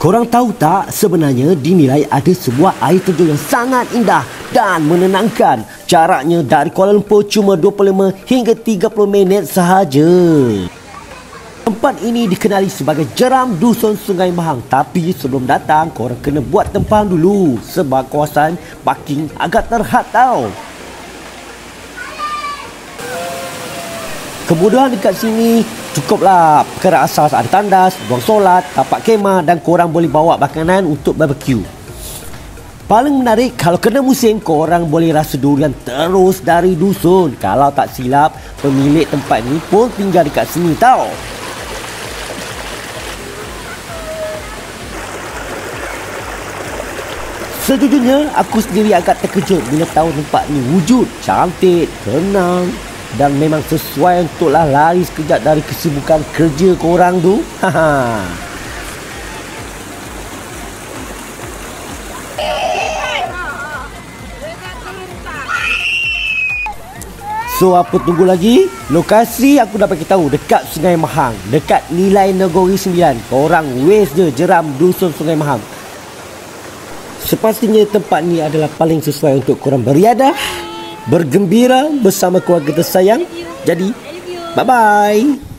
Korang tahu tak, sebenarnya dinilai ada sebuah air terjun yang sangat indah dan menenangkan. Jaraknya dari Kuala Lumpur cuma 25 hingga 30 minit sahaja. Tempat ini dikenali sebagai Jeram Dusun Sungai Mahang. Tapi sebelum datang, korang kena buat tempahan dulu sebab kawasan parking agak terhad tau. Kemudahan dekat sini cukuplah. Perkara asas ada tandas, buang solat, tapak kemah dan korang boleh bawa makanan untuk barbecue. Paling menarik, kalau kena musim, korang boleh rasa durian terus dari dusun. Kalau tak silap, pemilik tempat ni pun tinggal dekat sini tau. Sejujurnya, aku sendiri agak terkejut bila tahu tempat ni wujud, cantik, tenang dan memang sesuai untuklah lari sekejap dari kesibukan kerja korang tu. So apa tunggu lagi? Lokasi aku dah bagi tahu, dekat Sungai Mahang, dekat Nilai Negeri 9. Korang waste je Jeram Dusun Sungai Mahang. Sepastinya tempat ni adalah paling sesuai untuk korang beriadah, bergembira bersama keluarga tersayang. Jadi, bye-bye.